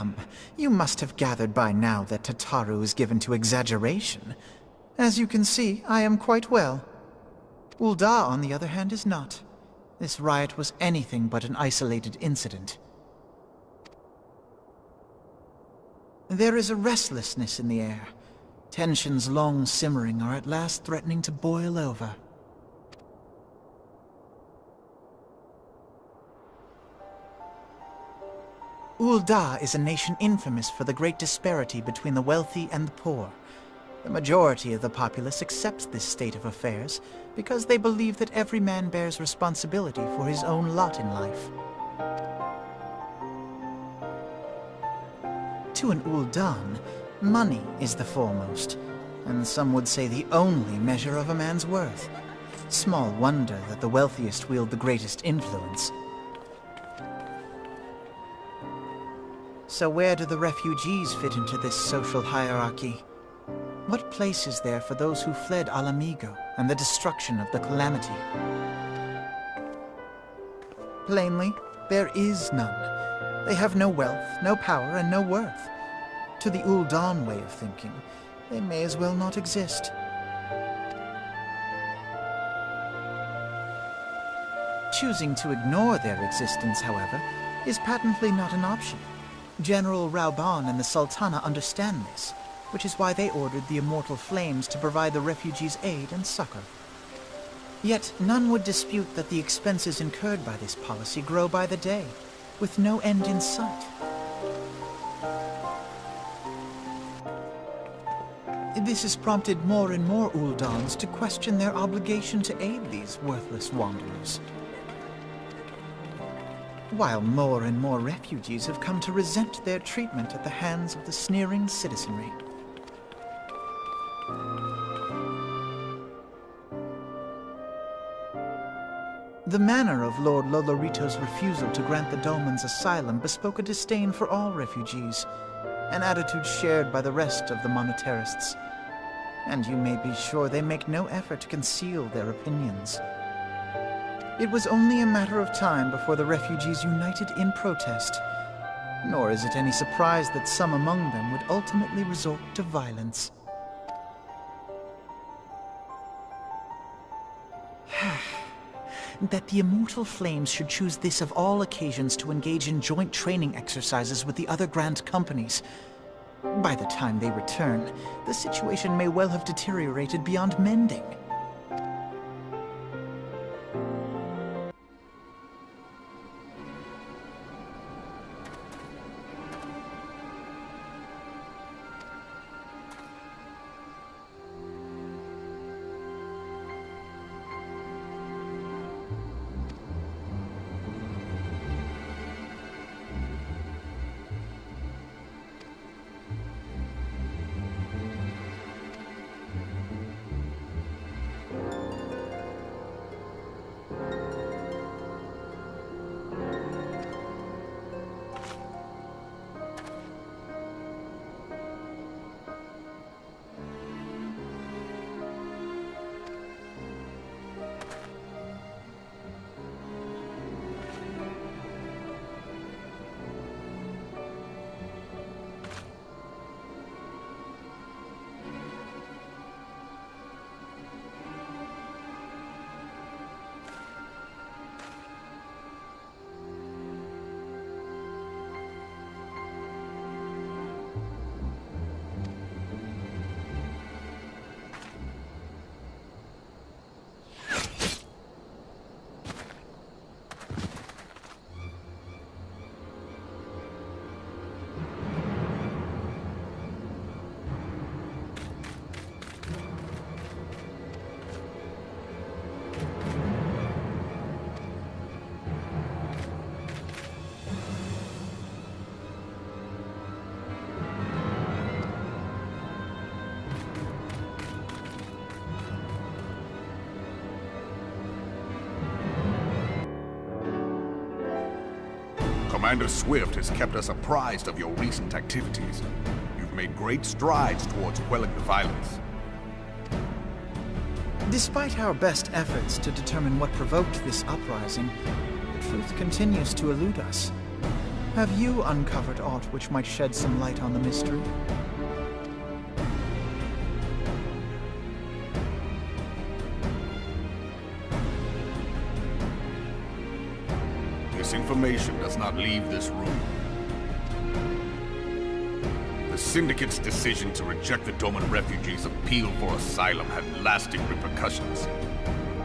Come, you must have gathered by now that Tataru is given to exaggeration. As you can see, I am quite well. Ul'dah, on the other hand, is not. This riot was anything but an isolated incident. There is a restlessness in the air. Tensions long simmering are at last threatening to boil over. Ul'dah is a nation infamous for the great disparity between the wealthy and the poor. The majority of the populace accepts this state of affairs because they believe that every man bears responsibility for his own lot in life. To an Ul'dan, money is the foremost, and some would say the only measure of a man's worth. Small wonder that the wealthiest wield the greatest influence. So where do the refugees fit into this social hierarchy? What place is there for those who fled Ala Mhigo and the destruction of the Calamity? Plainly, there is none. They have no wealth, no power, and no worth. To the Ul'dan way of thinking, they may as well not exist. Choosing to ignore their existence, however, is patently not an option. General Reborn and the Sultana understand this, which is why they ordered the Immortal Flames to provide the refugees aid and succor. Yet none would dispute that the expenses incurred by this policy grow by the day, with no end in sight. This has prompted more and more Ul'dans to question their obligation to aid these worthless wanderers, while more and more refugees have come to resent their treatment at the hands of the sneering citizenry. The manner of Lord Lolorito's refusal to grant the Dolmens asylum bespoke a disdain for all refugees, an attitude shared by the rest of the monetarists. And you may be sure they make no effort to conceal their opinions. It was only a matter of time before the refugees united in protest, nor is it any surprise that some among them would ultimately resort to violence. That the Immortal Flames should choose this of all occasions to engage in joint training exercises with the other Grand Companies. By the time they return, the situation may well have deteriorated beyond mending. Commander Swift has kept us apprised of your recent activities. You've made great strides towards quelling the violence. Despite our best efforts to determine what provoked this uprising, the truth continues to elude us. Have you uncovered aught which might shed some light on the mystery? This information does not leave this room. The Syndicate's decision to reject the Doman refugees' appeal for asylum had lasting repercussions.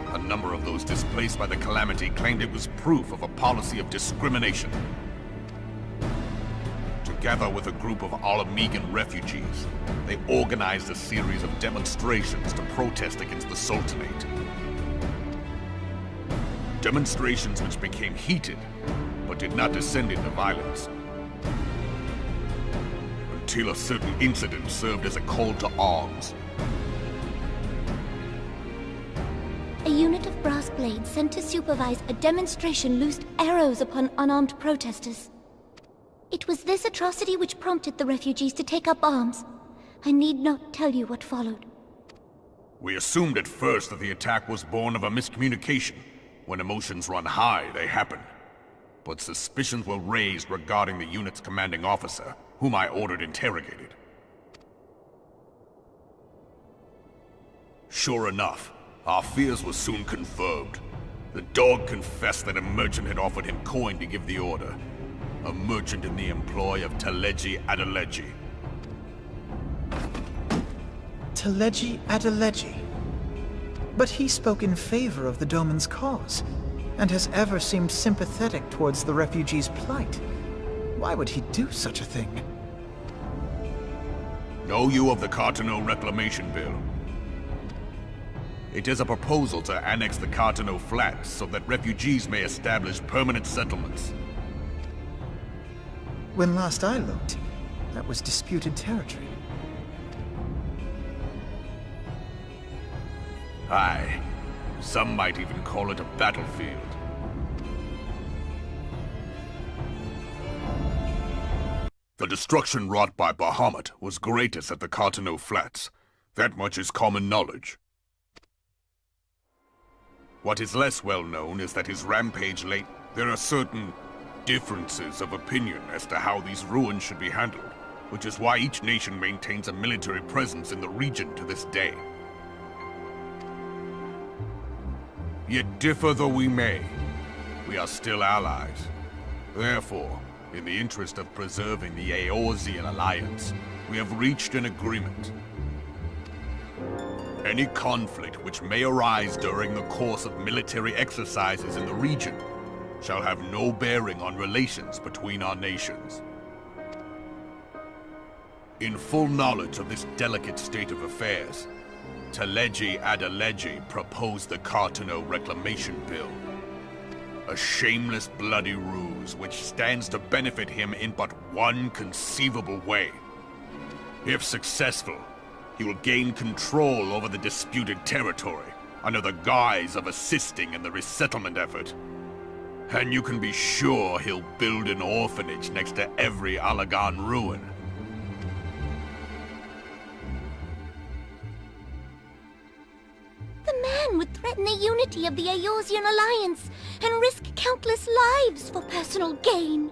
A number of those displaced by the calamity claimed it was proof of a policy of discrimination. Together with a group of Alamegan refugees, they organized a series of demonstrations to protest against the Sultanate. Demonstrations which became heated, but did not descend into violence. Until a certain incident served as a call to arms. A unit of brass blades sent to supervise a demonstration loosed arrows upon unarmed protesters. It was this atrocity which prompted the refugees to take up arms. I need not tell you what followed. We assumed at first that the attack was born of a miscommunication. When emotions run high, they happen. But suspicions were raised regarding the unit's commanding officer, whom I ordered interrogated. Sure enough, our fears were soon confirmed. The dog confessed that a merchant had offered him coin to give the order. A merchant in the employ of Teleji Adeleji. Teleji Adeleji? But he spoke in favor of the Doman's cause, and has ever seemed sympathetic towards the refugees' plight. Why would he do such a thing? Know you of the Cartano Reclamation Bill? It is a proposal to annex the Cartano Flats so that refugees may establish permanent settlements. When last I looked, that was disputed territory. Aye. Some might even call it a battlefield. The destruction wrought by Bahamut was greatest at the Cartano Flats. That much is common knowledge. What is less well known is that his rampage late, there are certain differences of opinion as to how these ruins should be handled, which is why each nation maintains a military presence in the region to this day. Yet differ though we may, we are still allies. Therefore, in the interest of preserving the Eorzean alliance, we have reached an agreement. Any conflict which may arise during the course of military exercises in the region shall have no bearing on relations between our nations. In full knowledge of this delicate state of affairs, Teleji Adeleji proposed the Cartano Reclamation Bill. A shameless bloody ruse which stands to benefit him in but one conceivable way. If successful, he will gain control over the disputed territory under the guise of assisting in the resettlement effort. And you can be sure he'll build an orphanage next to every Allagan ruin. The man would threaten the unity of the Eorzean alliance and risk countless lives for personal gain.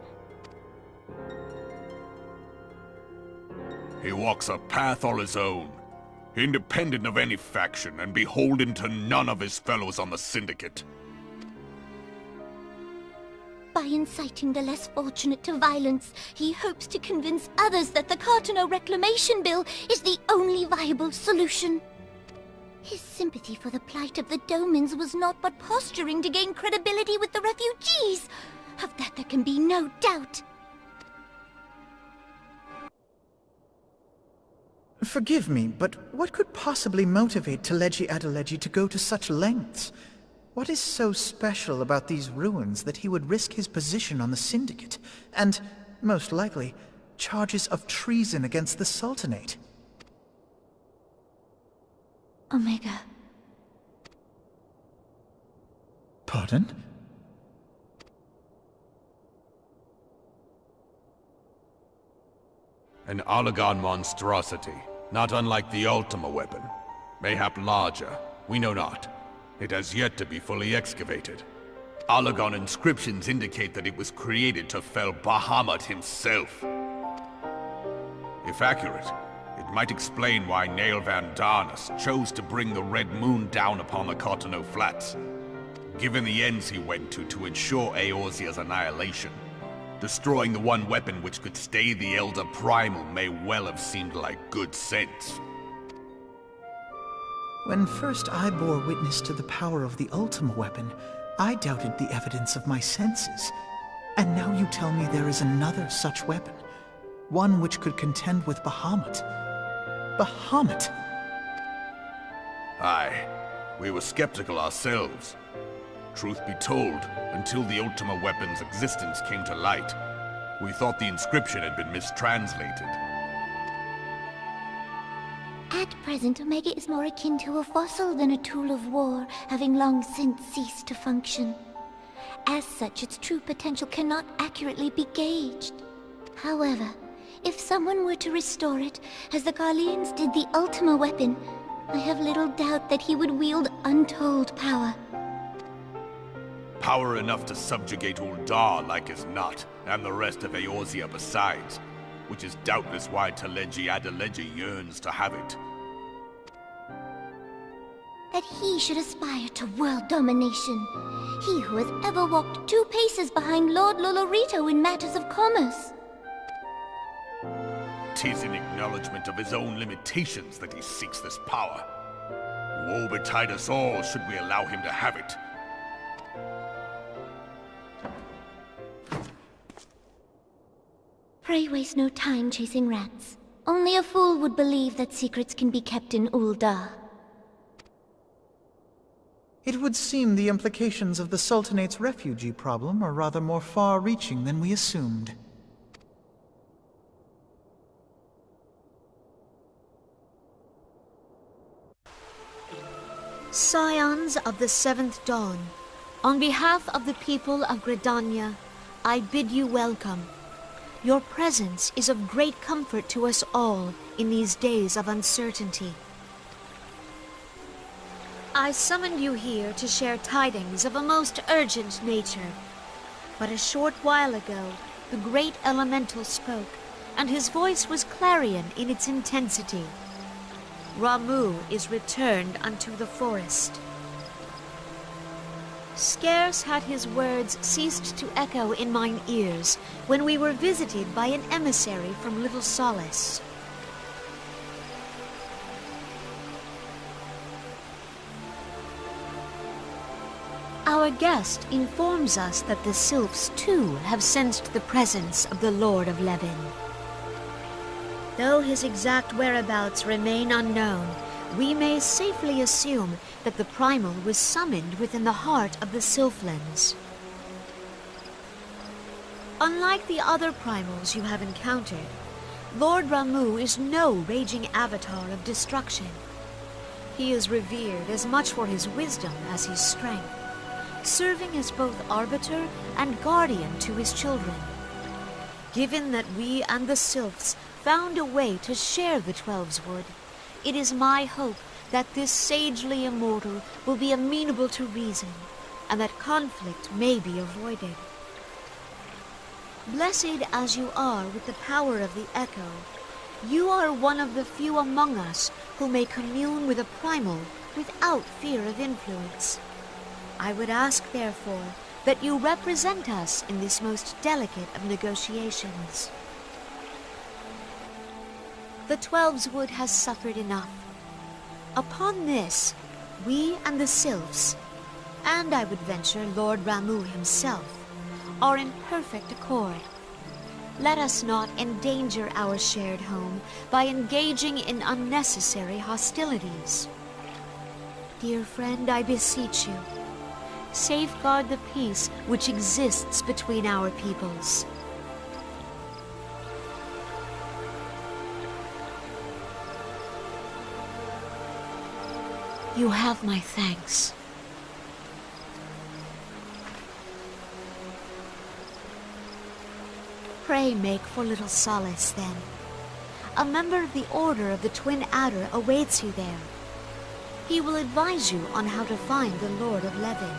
He walks a path all his own, independent of any faction and beholden to none of his fellows on the Syndicate. By inciting the less fortunate to violence, he hopes to convince others that the Cartano Reclamation Bill is the only viable solution. His sympathy for the plight of the Domans was not but posturing to gain credibility with the refugees. Of that there can be no doubt. Forgive me, but what could possibly motivate Teleji Adeleji to go to such lengths? What is so special about these ruins that he would risk his position on the Syndicate, and, most likely, charges of treason against the Sultanate? Omega. Pardon? An Allagan monstrosity, not unlike the Ultima weapon. Mayhap larger, we know not. It has yet to be fully excavated. Allagan inscriptions indicate that it was created to fell Bahamut himself. If accurate, it might explain why Nail Van Darnus chose to bring the Red Moon down upon the Cotonou Flats, given the ends he went to ensure Eorzea's annihilation. Destroying the one weapon which could stay the Elder Primal may well have seemed like good sense. When first I bore witness to the power of the Ultima weapon, I doubted the evidence of my senses. And now you tell me there is another such weapon, one which could contend with Bahamut. Bahamut! Aye, we were skeptical ourselves. Truth be told, until the Ultima weapon's existence came to light, we thought the inscription had been mistranslated. At present, Omega is more akin to a fossil than a tool of war, having long since ceased to function. As such, its true potential cannot accurately be gauged. However, if someone were to restore it, as the Garleans did the Ultima weapon, I have little doubt that he would wield untold power. Power enough to subjugate Uldar like as not, and the rest of Eorzea besides, which is doubtless why Teleji Adeleji yearns to have it. That he should aspire to world domination. He who has ever walked 2 paces behind Lord Lolorito in matters of commerce. 'Tis in acknowledgement of his own limitations that he seeks this power. Woe betide us all should we allow him to have it. Pray waste no time chasing rats. Only a fool would believe that secrets can be kept in Uldar. It would seem the implications of the Sultanate's refugee problem are rather more far-reaching than we assumed. Scions of the 7th Dawn, on behalf of the people of Gridania, I bid you welcome. Your presence is of great comfort to us all in these days of uncertainty. I summoned you here to share tidings of a most urgent nature. But a short while ago, the great elemental spoke, and his voice was clarion in its intensity. Ramuh is returned unto the forest. Scarce had his words ceased to echo in mine ears when we were visited by an emissary from Little Solace. Our guest informs us that the Sylphs too have sensed the presence of the Lord of Levin. Though his exact whereabouts remain unknown, we may safely assume that the Primal was summoned within the heart of the Sylphlands. Unlike the other Primals you have encountered, Lord Ramuh is no raging avatar of destruction. He is revered as much for his wisdom as his strength, serving as both arbiter and guardian to his children. Given that we and the Sylphs found a way to share the Twelves Wood, it is my hope that this sagely immortal will be amenable to reason, and that conflict may be avoided. Blessed as you are with the power of the Echo, you are one of the few among us who may commune with a Primal without fear of influence. I would ask, therefore, that you represent us in this most delicate of negotiations. The Twelves Wood has suffered enough. Upon this, we and the Sylphs, and I would venture Lord Ramuh himself, are in perfect accord. Let us not endanger our shared home by engaging in unnecessary hostilities. Dear friend, I beseech you, safeguard the peace which exists between our peoples. You have my thanks. Pray make for Little Solace, then. A member of the Order of the Twin Adder awaits you there. He will advise you on how to find the Lord of Levin.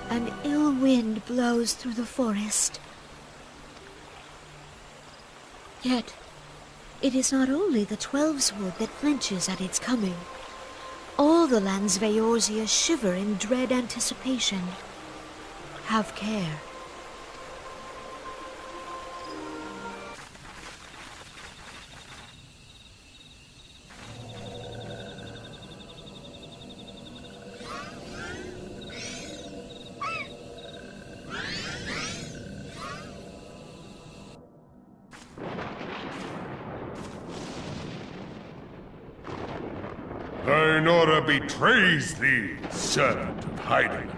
An ill wind blows through the forest. Yet, it is not only the Twelveswood that flinches at its coming. All the lands of Eorzea shiver in dread anticipation. Have care. Thine order betrays thee, servant of Heidelin.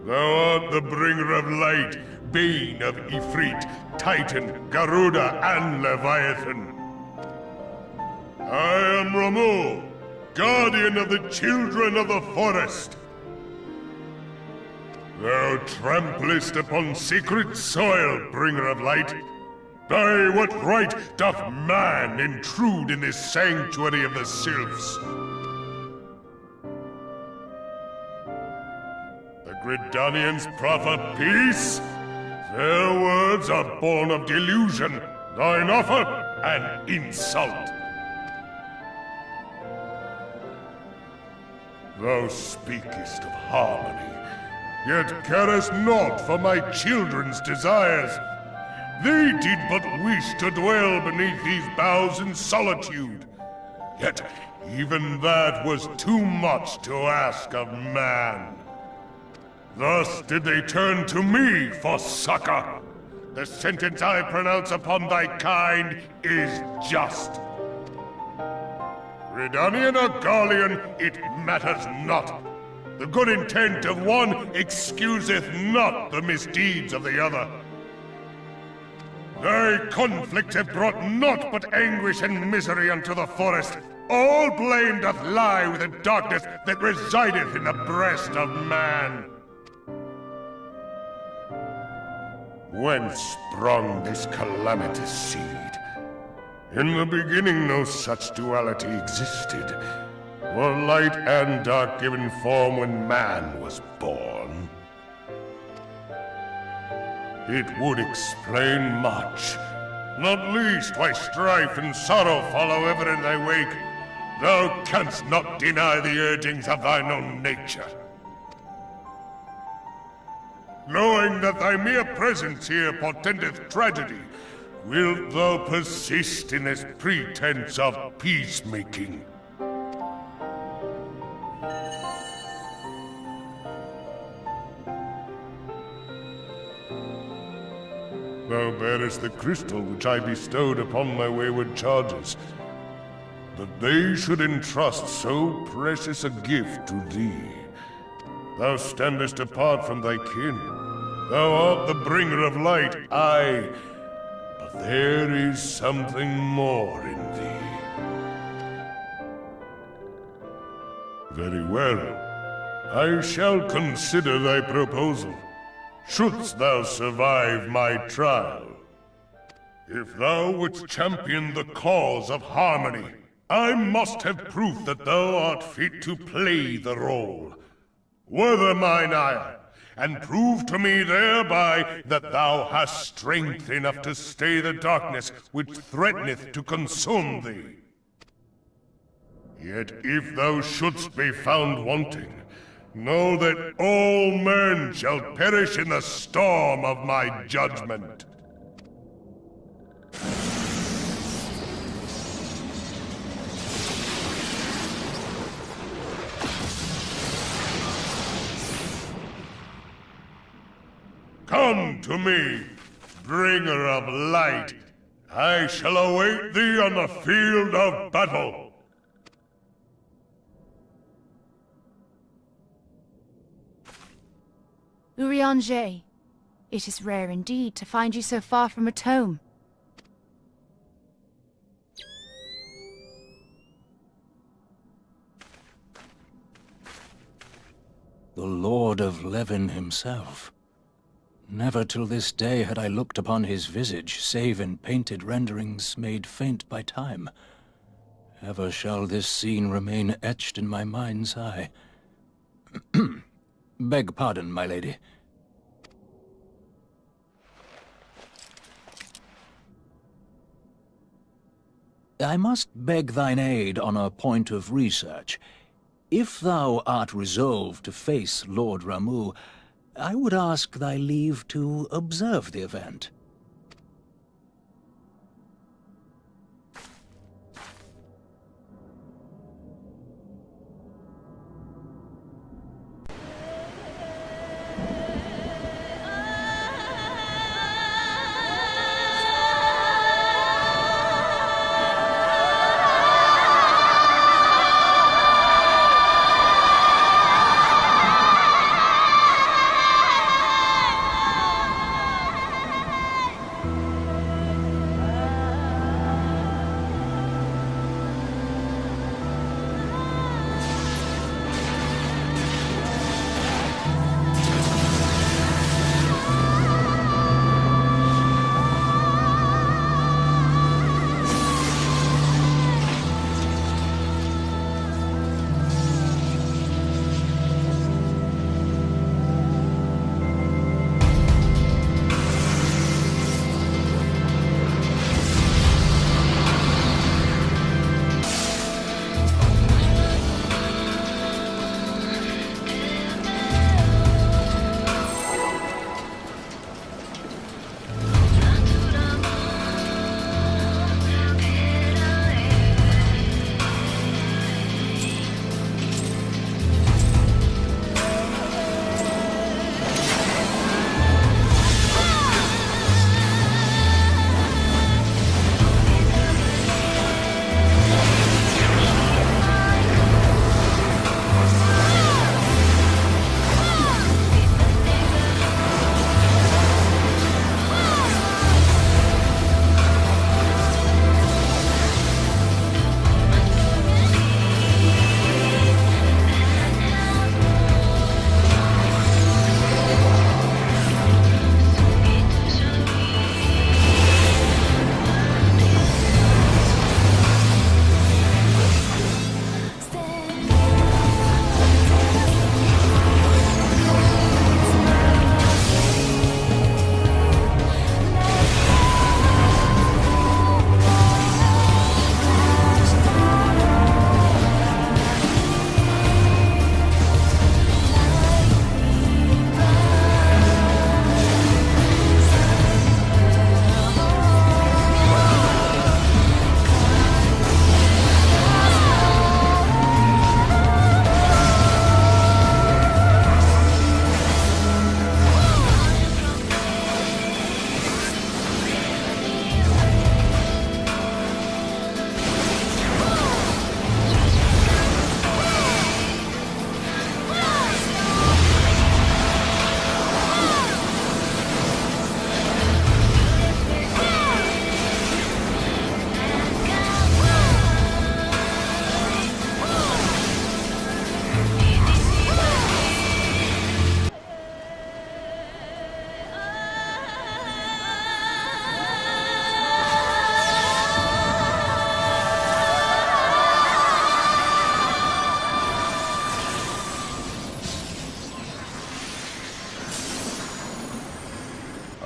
Thou art the bringer of light, bane of Ifrit, Titan, Garuda, and Leviathan. I am Ramu, guardian of the children of the forest. Thou tramplest upon sacred soil, bringer of light. By what right doth man intrude in this sanctuary of the sylphs? The Gridanians proffer peace? Their words are born of delusion, thine offer an insult. Thou speakest of harmony, yet carest not for my children's desires. They did but wish to dwell beneath these boughs in solitude. Yet even that was too much to ask of man. Thus did they turn to me for succor. The sentence I pronounce upon thy kind is just. Gridanian or Garlean, it matters not. The good intent of one excuseth not the misdeeds of the other. Thy conflicts have brought naught but anguish and misery unto the forest. All blame doth lie with the darkness that resideth in the breast of man. Whence sprung this calamitous seed? In the beginning no such duality existed. Were light and dark given form when man was born? It would explain much, not least why strife and sorrow follow ever in thy wake. Thou canst not deny the urgings of thine own nature. Knowing that thy mere presence here portendeth tragedy, wilt thou persist in this pretense of peacemaking? Thou bearest the crystal which I bestowed upon my wayward charges. That they should entrust so precious a gift to thee. Thou standest apart from thy kin. Thou art the bringer of light, aye. But there is something more in thee. Very well. I shall consider thy proposal. Shouldst thou survive my trial. If thou wouldst champion the cause of harmony, I must have proof that thou art fit to play the role. Wither mine ire, and prove to me thereby that thou hast strength enough to stay the darkness which threateneth to consume thee. Yet if thou shouldst be found wanting, know that all men shall perish in the storm of my judgment. Come to me, bringer of light. I shall await thee on the field of battle. Eorzea, it is rare indeed to find you so far from a tome. The Lord of Levin himself. Never till this day had I looked upon his visage, save in painted renderings made faint by time. Ever shall this scene remain etched in my mind's eye. Beg pardon, my lady. I must beg thine aid on a point of research. If thou art resolved to face Lord Ramuh, I would ask thy leave to observe the event.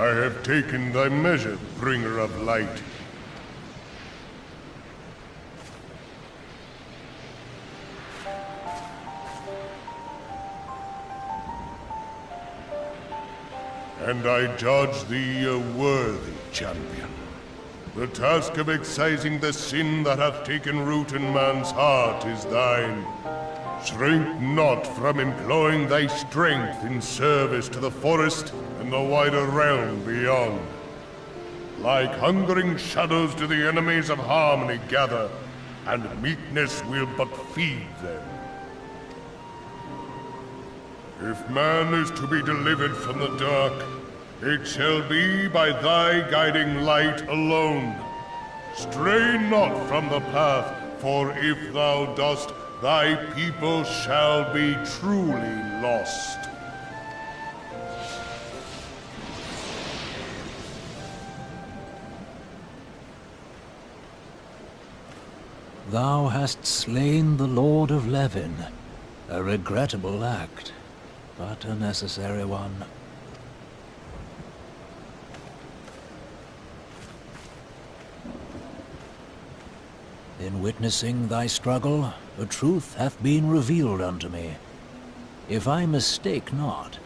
I have taken thy measure, bringer of light. And I judge thee a worthy champion. The task of excising the sin that hath taken root in man's heart is thine. Shrink not from employing thy strength in service to the forest and the wider realm beyond. Like hungering shadows do the enemies of harmony gather, and meekness will but feed them. If man is to be delivered from the dark, it shall be by thy guiding light alone. Stray not from the path, for if thou dost, thy people shall be truly lost. Thou hast slain the Lord of Levin. A regrettable act, but a necessary one. In witnessing thy struggle, a truth hath been revealed unto me. If I mistake not,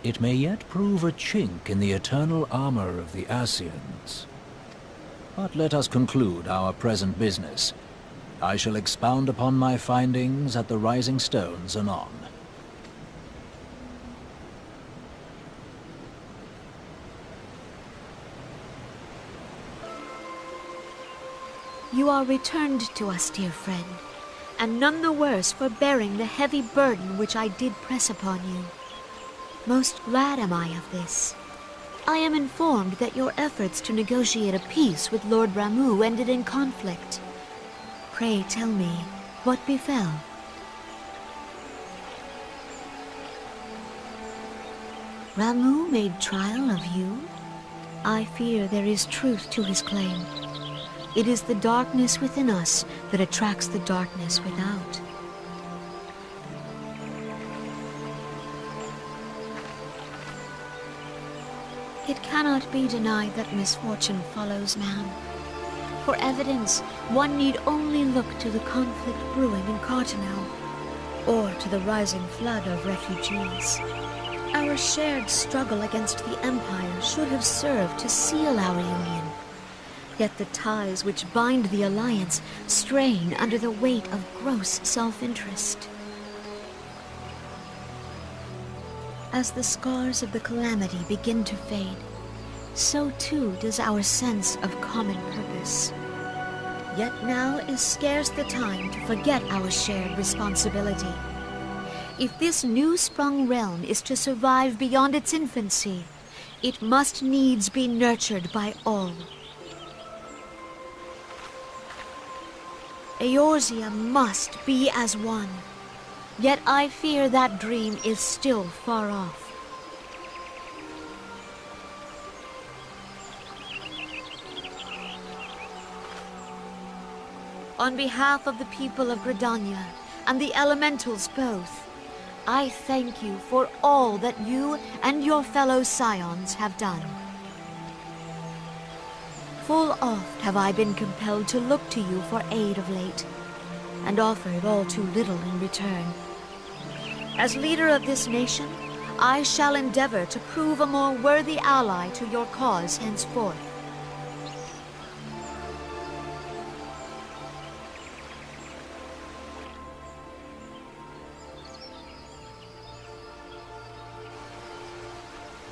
it may yet prove a chink in the eternal armor of the Scions. But let us conclude our present business. I shall expound upon my findings at the Rising Stones anon. You are returned to us, dear friend, and none the worse for bearing the heavy burden which I did press upon you. Most glad am I of this. I am informed that your efforts to negotiate a peace with Lord Ramuh ended in conflict. Pray tell me, what befell? Ramuh made trial of you? I fear there is truth to his claim. It is the darkness within us that attracts the darkness without. It cannot be denied that misfortune follows man. For evidence, one need only look to the conflict brewing in Cartonel, or to the rising flood of refugees. Our shared struggle against the Empire should have served to seal our union. Yet the ties which bind the Alliance strain under the weight of gross self-interest. As the scars of the calamity begin to fade, so too does our sense of common purpose. Yet now is scarce the time to forget our shared responsibility. If this new-sprung realm is to survive beyond its infancy, it must needs be nurtured by all. Eorzea must be as one. Yet I fear that dream is still far off. On behalf of the people of Gridania and the elementals both, I thank you for all that you and your fellow Scions have done. Full oft have I been compelled to look to you for aid of late, and offered all too little in return. As leader of this nation, I shall endeavor to prove a more worthy ally to your cause henceforth.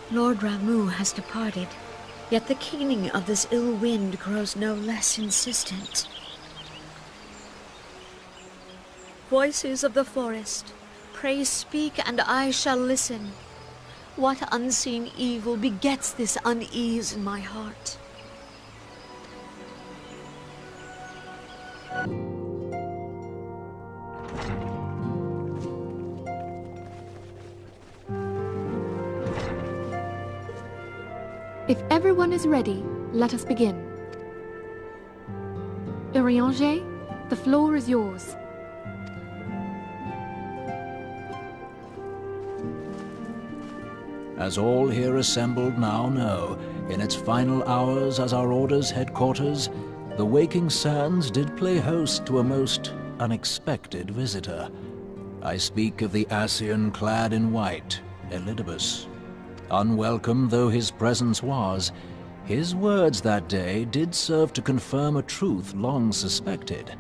Lord Ramuh has departed, yet the keening of this ill wind grows no less insistent. Voices of the forest, pray speak and I shall listen. What unseen evil begets this unease in my heart? If everyone is ready, let us begin. Eorzea, the floor is yours. As all here assembled now know, in its final hours as our Order's headquarters, the waking sands did play host to a most unexpected visitor. I speak of the Ascian clad in white, Elidibus. Unwelcome though his presence was, his words that day did serve to confirm a truth long suspected,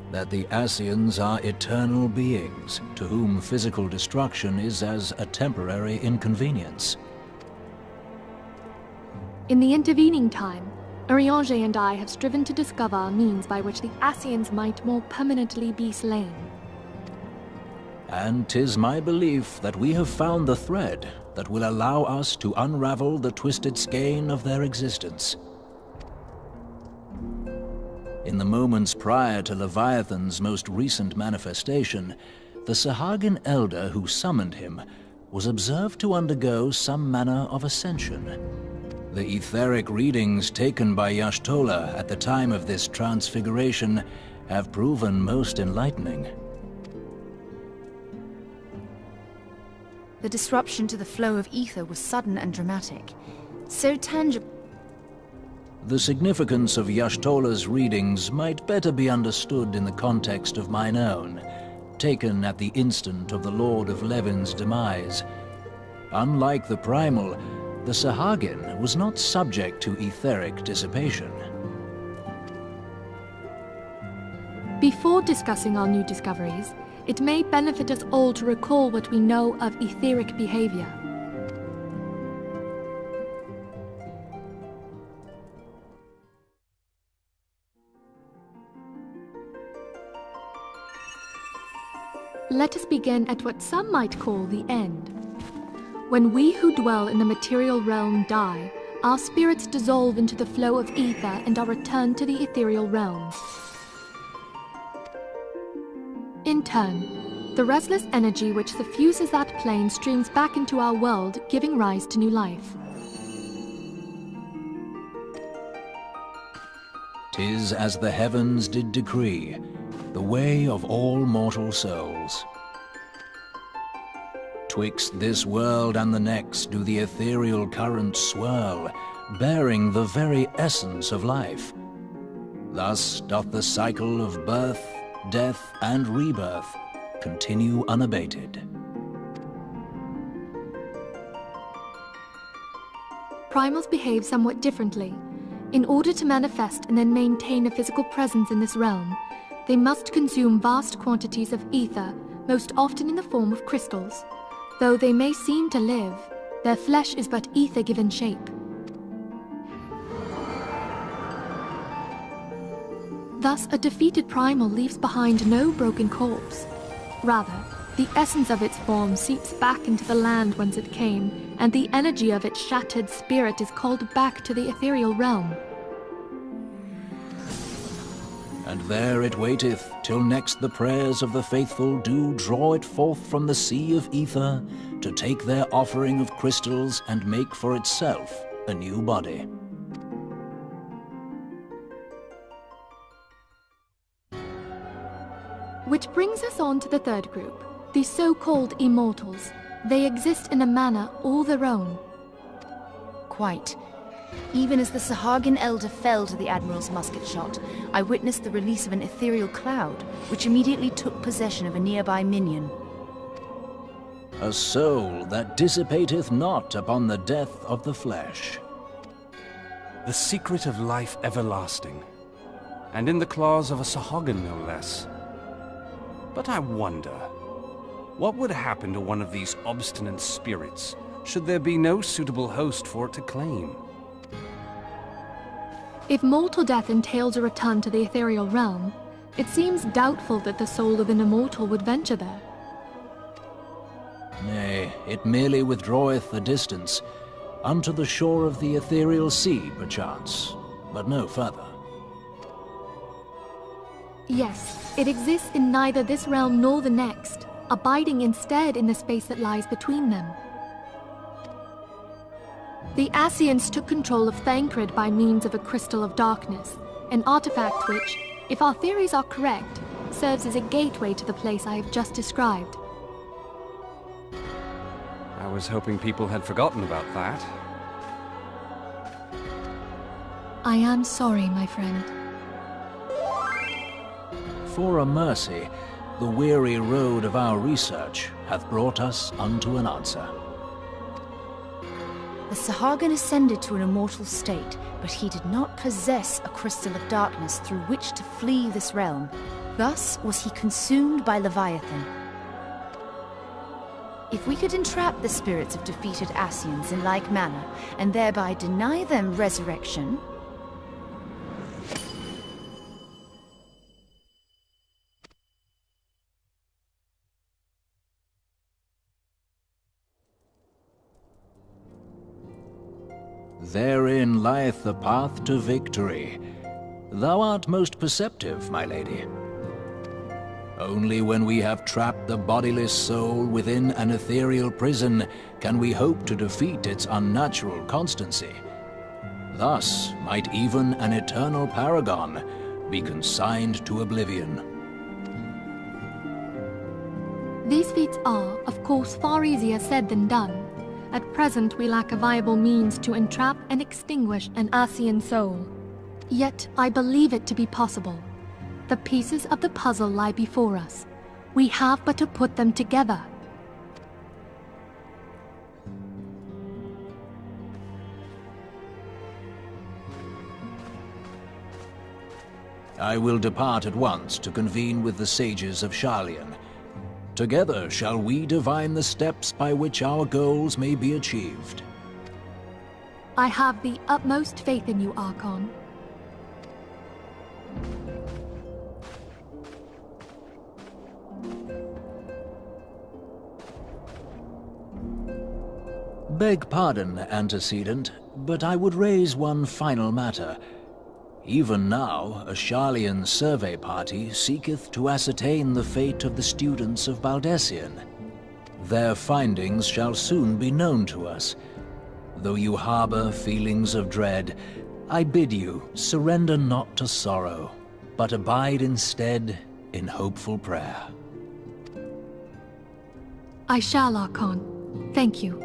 that the Ascians are eternal beings, to whom physical destruction is as a temporary inconvenience. In the intervening time, Eorzea and I have striven to discover a means by which the Ascians might more permanently be slain. And 'tis my belief that we have found the thread that will allow us to unravel the twisted skein of their existence. In the moments prior to Leviathan's most recent manifestation, the Sahagin elder who summoned him was observed to undergo some manner of ascension. The etheric readings taken by Y'shtola at the time of this transfiguration have proven most enlightening. The disruption to the flow of ether was sudden and dramatic. So tangible. The significance of Y'shtola's readings might better be understood in the context of mine own, taken at the instant of the Lord of Levin's demise. Unlike the Primal, the Sahagin was not subject to etheric dissipation. Before discussing our new discoveries, it may benefit us all to recall what we know of etheric behavior. Let us begin at what some might call the end. When we who dwell in the material realm die, our spirits dissolve into the flow of ether and are returned to the ethereal realm. In turn, the restless energy which suffuses that plane streams back into our world, giving rise to new life. 'Tis as the heavens did decree, the way of all mortal souls. Twixt this world and the next do the ethereal currents swirl, bearing the very essence of life. Thus doth the cycle of birth, death, and rebirth continue unabated. Primals behave somewhat differently. In order to manifest and then maintain a physical presence in this realm, they must consume vast quantities of ether, most often in the form of crystals. Though they may seem to live, their flesh is but ether given shape. Thus, a defeated primal leaves behind no broken corpse. Rather, the essence of its form seeps back into the land whence it came, and the energy of its shattered spirit is called back to the ethereal realm. And there it waiteth, till next the prayers of the faithful do draw it forth from the sea of ether, to take their offering of crystals and make for itself a new body. Which brings us on to the third group, the so-called immortals. They exist in a manner all their own. Quite. Even as the Sahagin elder fell to the Admiral's musket shot, I witnessed the release of an ethereal cloud, which immediately took possession of a nearby minion. A soul that dissipateth not upon the death of the flesh. The secret of life everlasting, and in the claws of a Sahagin no less. But I wonder, what would happen to one of these obstinate spirits, should there be no suitable host for it to claim? If mortal death entails a return to the ethereal realm, it seems doubtful that the soul of an immortal would venture there. Nay, it merely withdraweth the distance, unto the shore of the ethereal sea, perchance, but no further. Yes, it exists in neither this realm nor the next, abiding instead in the space that lies between them. The Scions took control of Thancred by means of a crystal of darkness, an artifact which, if our theories are correct, serves as a gateway to the place I have just described. I was hoping people had forgotten about that. I am sorry, my friend. For a mercy, the weary road of our research hath brought us unto an answer. The Sahagin ascended to an immortal state, but he did not possess a crystal of darkness through which to flee this realm. Thus was he consumed by Leviathan. If we could entrap the spirits of defeated Scions in like manner, and thereby deny them resurrection, Therein lieth the path to victory. Thou art most perceptive, my lady. Only when we have trapped the bodiless soul within an ethereal prison can we hope to defeat its unnatural constancy. Thus might even an eternal paragon be consigned to oblivion. These feats are, of course, far easier said than done. At present, we lack a viable means to entrap and extinguish an Ascian soul. Yet, I believe it to be possible. The pieces of the puzzle lie before us. We have but to put them together. I will depart at once to convene with the sages of Sharlayan. Together shall we divine the steps by which our goals may be achieved. I have the utmost faith in you, Archon. Beg pardon, antecedent, but I would raise one final matter. Even now, a Sharlayan survey party seeketh to ascertain the fate of the students of Baldessian. Their findings shall soon be known to us. Though you harbor feelings of dread, I bid you surrender not to sorrow, but abide instead in hopeful prayer. I shall, Archon. Thank you.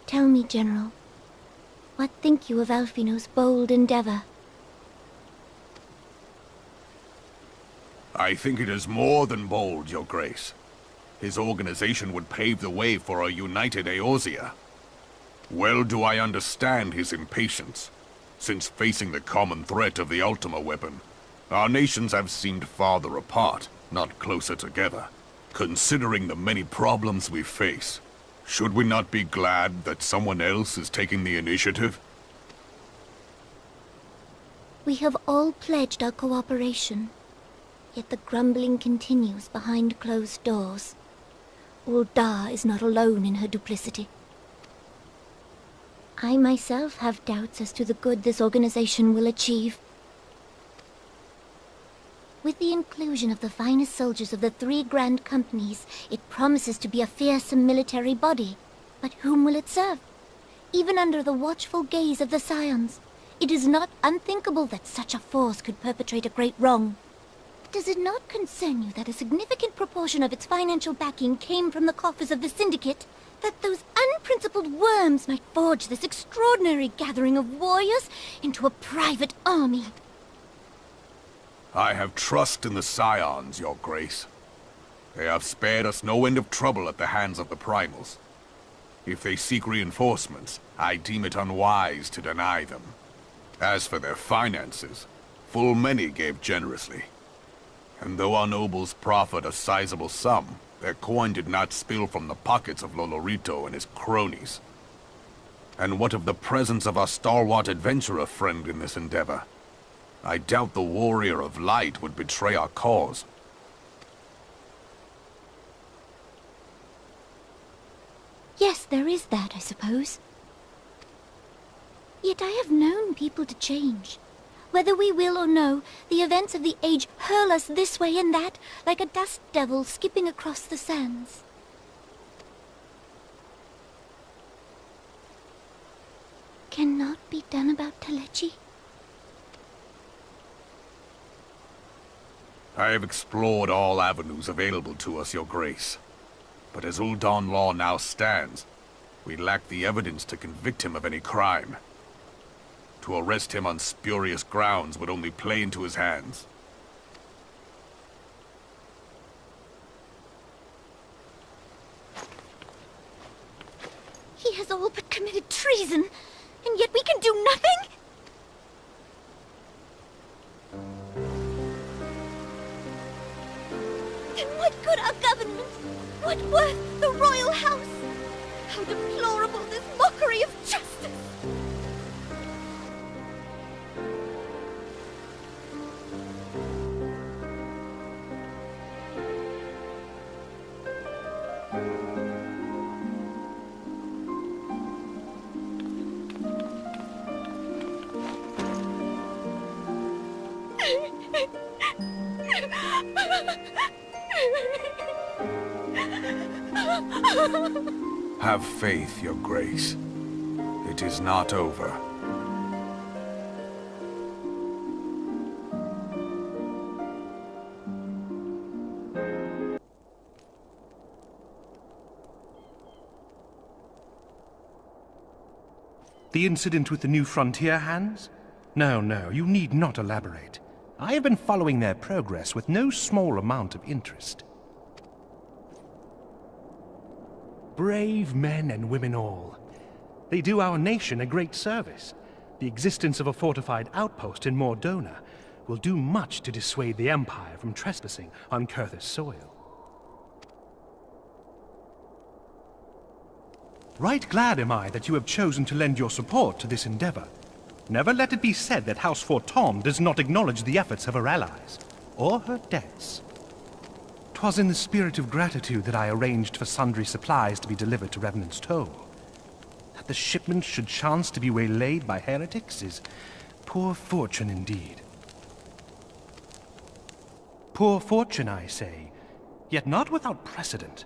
Tell me, General, what think you of Alfino's bold endeavor? I think it is more than bold, Your Grace. His organization would pave the way for a united Eorzea. Well do I understand his impatience, since facing the common threat of the Ultima weapon, our nations have seemed farther apart, not closer together. Considering the many problems we face, should we not be glad that someone else is taking the initiative? We have all pledged our cooperation, yet the grumbling continues behind closed doors. Ul'dah is not alone in her duplicity. I myself have doubts as to the good this organization will achieve. With the inclusion of the finest soldiers of the 3 grand companies, it promises to be a fearsome military body. But whom will it serve? Even under the watchful gaze of the Scions, it is not unthinkable that such a force could perpetrate a great wrong. Does it not concern you that a significant proportion of its financial backing came from the coffers of the Syndicate? That those unprincipled worms might forge this extraordinary gathering of warriors into a private army? I have trust in the Scions, Your Grace. They have spared us no end of trouble at the hands of the Primals. If they seek reinforcements, I deem it unwise to deny them. As for their finances, full many gave generously. And though our nobles proffered a sizable sum, their coin did not spill from the pockets of Lolorito and his cronies. And what of the presence of our stalwart adventurer friend in this endeavor? I doubt the Warrior of Light would betray our cause. Yes, there is that, I suppose. Yet I have known people to change. Whether we will or no, the events of the age hurl us this way and that, like a dust devil skipping across the sands. Cannot be done about Telechi? I have explored all avenues available to us, Your Grace. But as Ul'dah law now stands, we lack the evidence to convict him of any crime. To arrest him on spurious grounds would only play into his hands. He has all but committed treason, and yet we can do nothing? Then what good our government? What worth the royal house? How deplorable this mockery of justice! Have faith, Your Grace. It is not over. The incident with the new frontier hands? No, you need not elaborate. I have been following their progress with no small amount of interest. Brave men and women all. They do our nation a great service. The existence of a fortified outpost in Mordona will do much to dissuade the Empire from trespassing on Kurthus soil. Right glad am I that you have chosen to lend your support to this endeavor. Never let it be said that House Fortom does not acknowledge the efforts of her allies, or her debts. 'Twas in the spirit of gratitude that I arranged for sundry supplies to be delivered to Revenant's Toll. That the shipment should chance to be waylaid by heretics is poor fortune indeed. Poor fortune, I say, yet not without precedent.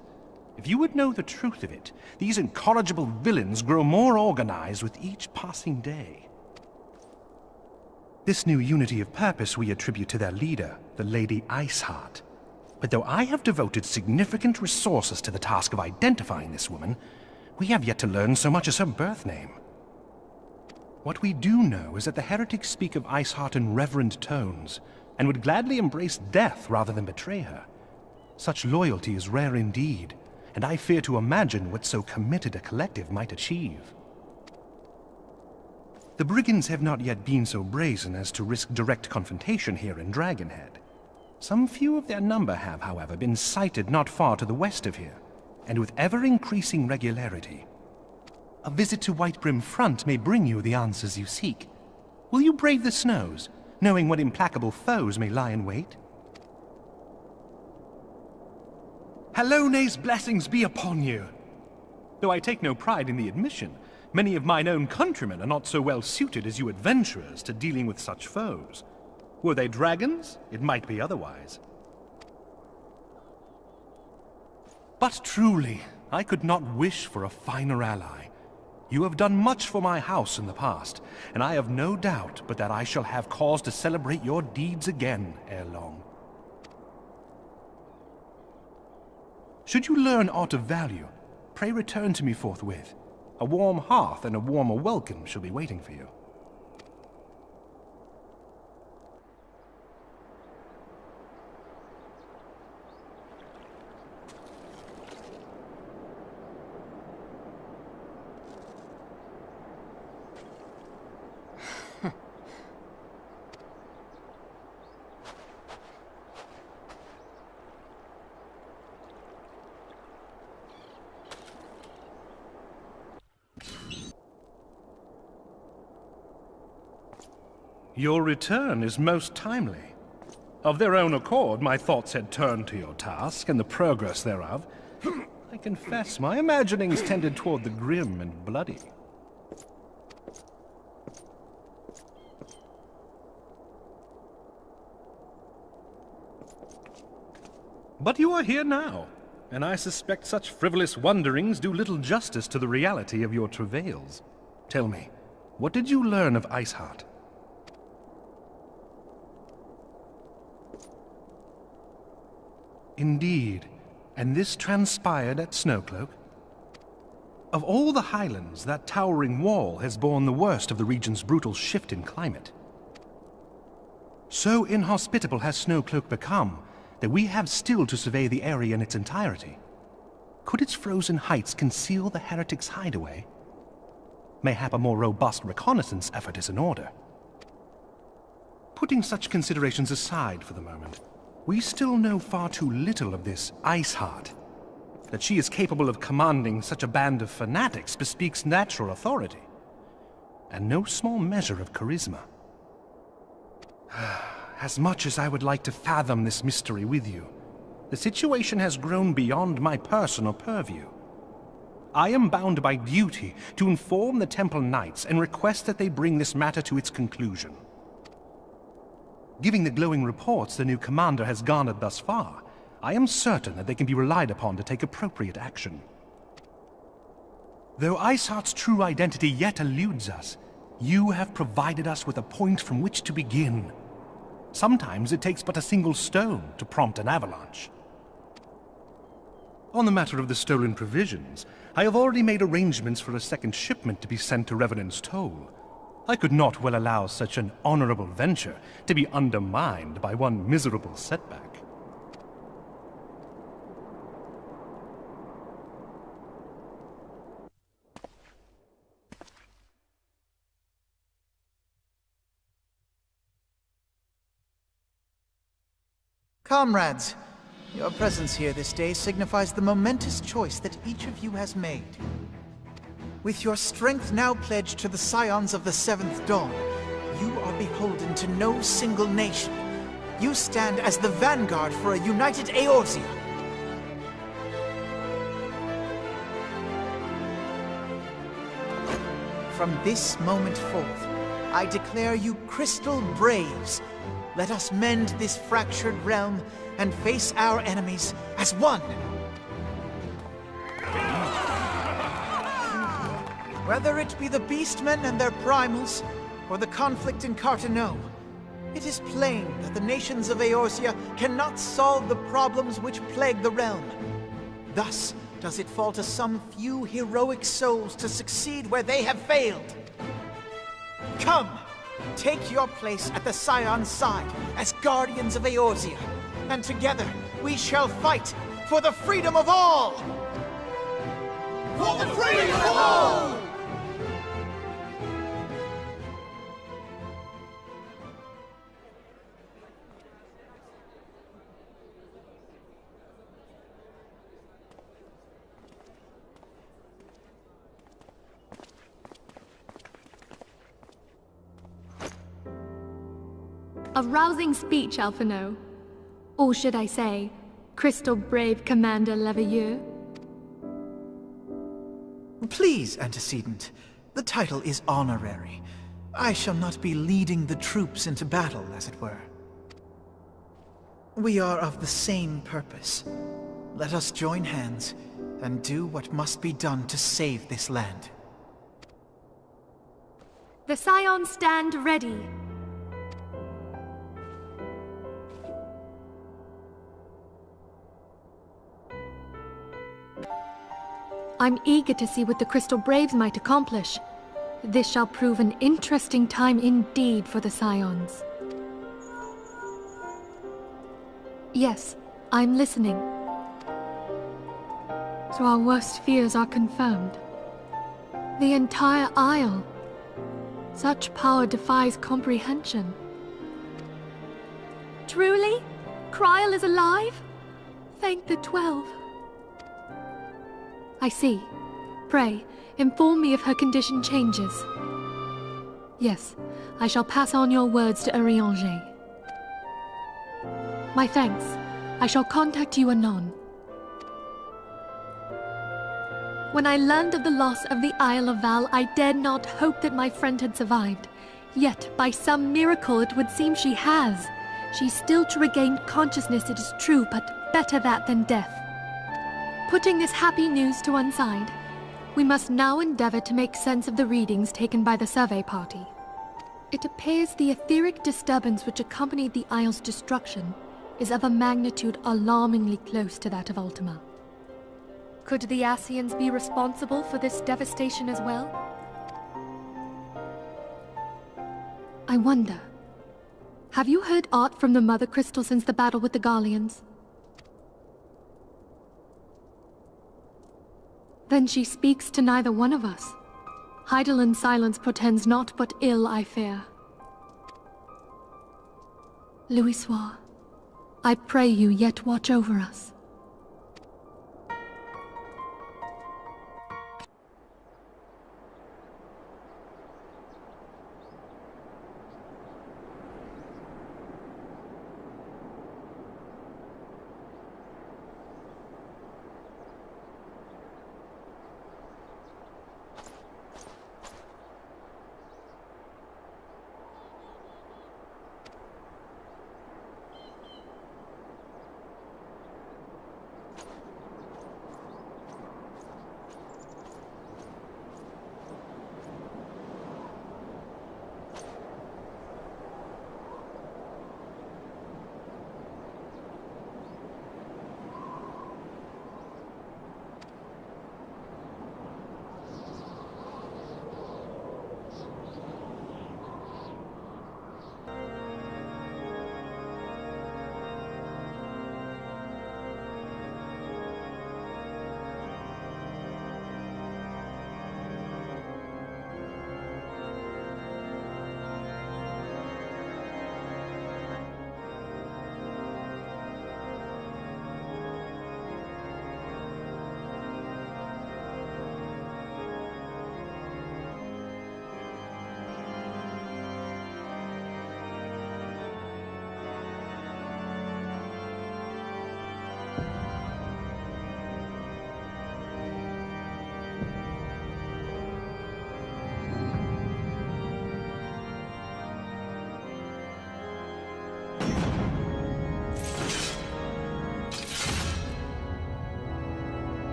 If you would know the truth of it, these incorrigible villains grow more organized with each passing day. This new unity of purpose we attribute to their leader, the Lady Iceheart. But though I have devoted significant resources to the task of identifying this woman, We have yet to learn so much as her birth name. What we do know is that the heretics speak of Iceheart in reverent tones, and would gladly embrace death rather than betray her. Such loyalty is rare indeed, and I fear to imagine what so committed a collective might achieve. The brigands have not yet been so brazen as to risk direct confrontation here in Dragonhead. Some few of their number have, however, been sighted not far to the west of here, and with ever-increasing regularity. A visit to Whitebrim Front may bring you the answers you seek. Will you brave the snows, knowing what implacable foes may lie in wait? Halone's blessings be upon you! Though I take no pride in the admission, many of mine own countrymen are not so well suited as you adventurers to dealing with such foes. Were they dragons, it might be otherwise. But truly, I could not wish for a finer ally. You have done much for my house in the past, and I have no doubt but that I shall have cause to celebrate your deeds again ere long. Should you learn aught of value, pray return to me forthwith. A warm hearth and a warmer welcome shall be waiting for you. Your return is most timely. Of their own accord, my thoughts had turned to your task and the progress thereof. I confess, my imaginings tended toward the grim and bloody. But you are here now, and I suspect such frivolous wonderings do little justice to the reality of your travails. Tell me, what did you learn of Iceheart? Indeed, and this transpired at Snowcloak? Of all the highlands, that towering wall has borne the worst of the region's brutal shift in climate. So inhospitable has Snowcloak become that we have still to survey the area in its entirety. Could its frozen heights conceal the heretics' hideaway? Mayhap a more robust reconnaissance effort is in order. Putting such considerations aside for the moment, we still know far too little of this Iceheart. That she is capable of commanding such a band of fanatics bespeaks natural authority, and no small measure of charisma. As much as I would like to fathom this mystery with you, the situation has grown beyond my personal purview. I am bound by duty to inform the Temple Knights and request that they bring this matter to its conclusion. Giving the glowing reports the new commander has garnered thus far, I am certain that they can be relied upon to take appropriate action. Though Iceheart's true identity yet eludes us, you have provided us with a point from which to begin. Sometimes it takes but a single stone to prompt an avalanche. On the matter of the stolen provisions, I have already made arrangements for a second shipment to be sent to Revenant's Toll. I could not well allow such an honorable venture to be undermined by one miserable setback. Comrades, your presence here this day signifies the momentous choice that each of you has made. With your strength now pledged to the Scions of the Seventh Dawn, you are beholden to no single nation. You stand as the vanguard for a united Eorzea. From this moment forth, I declare you Crystal Braves. Let us mend this fractured realm and face our enemies as one. Whether it be the Beastmen and their Primals, or the conflict in Carteneau, it is plain that the nations of Eorzea cannot solve the problems which plague the realm. Thus, does it fall to some few heroic souls to succeed where they have failed. Come, take your place at the Scions' side as guardians of Eorzea, and together we shall fight for the freedom of all! For the freedom of all! A rousing speech, Alphino. Or should I say, Crystal Brave Commander Leviathan? Please, Antecedent. The title is honorary. I shall not be leading the troops into battle, as it were. We are of the same purpose. Let us join hands and do what must be done to save this land. The Scions stand ready. I'm eager to see what the Crystal Braves might accomplish. This shall prove an interesting time indeed for the Scions. Yes, I'm listening. So our worst fears are confirmed. The entire Isle. Such power defies comprehension. Truly? Kryl is alive? Thank the 12. I see. Pray, inform me if her condition changes. Yes, I shall pass on your words to Eorzea. My thanks. I shall contact you anon. When I learned of the loss of the Isle of Val, I dared not hope that my friend had survived. Yet, by some miracle, it would seem she has. She's still to regain consciousness, it is true, but better that than death. Putting this happy news to one side, we must now endeavor to make sense of the readings taken by the survey party. It appears the etheric disturbance which accompanied the Isle's destruction is of a magnitude alarmingly close to that of Ultima. Could the Scions be responsible for this devastation as well? I wonder, have you heard aught from the Mother Crystal since the battle with the Garleans? Then she speaks to neither one of us. Heidel's silence portends naught but ill, I fear. Louisoix, I pray you yet watch over us.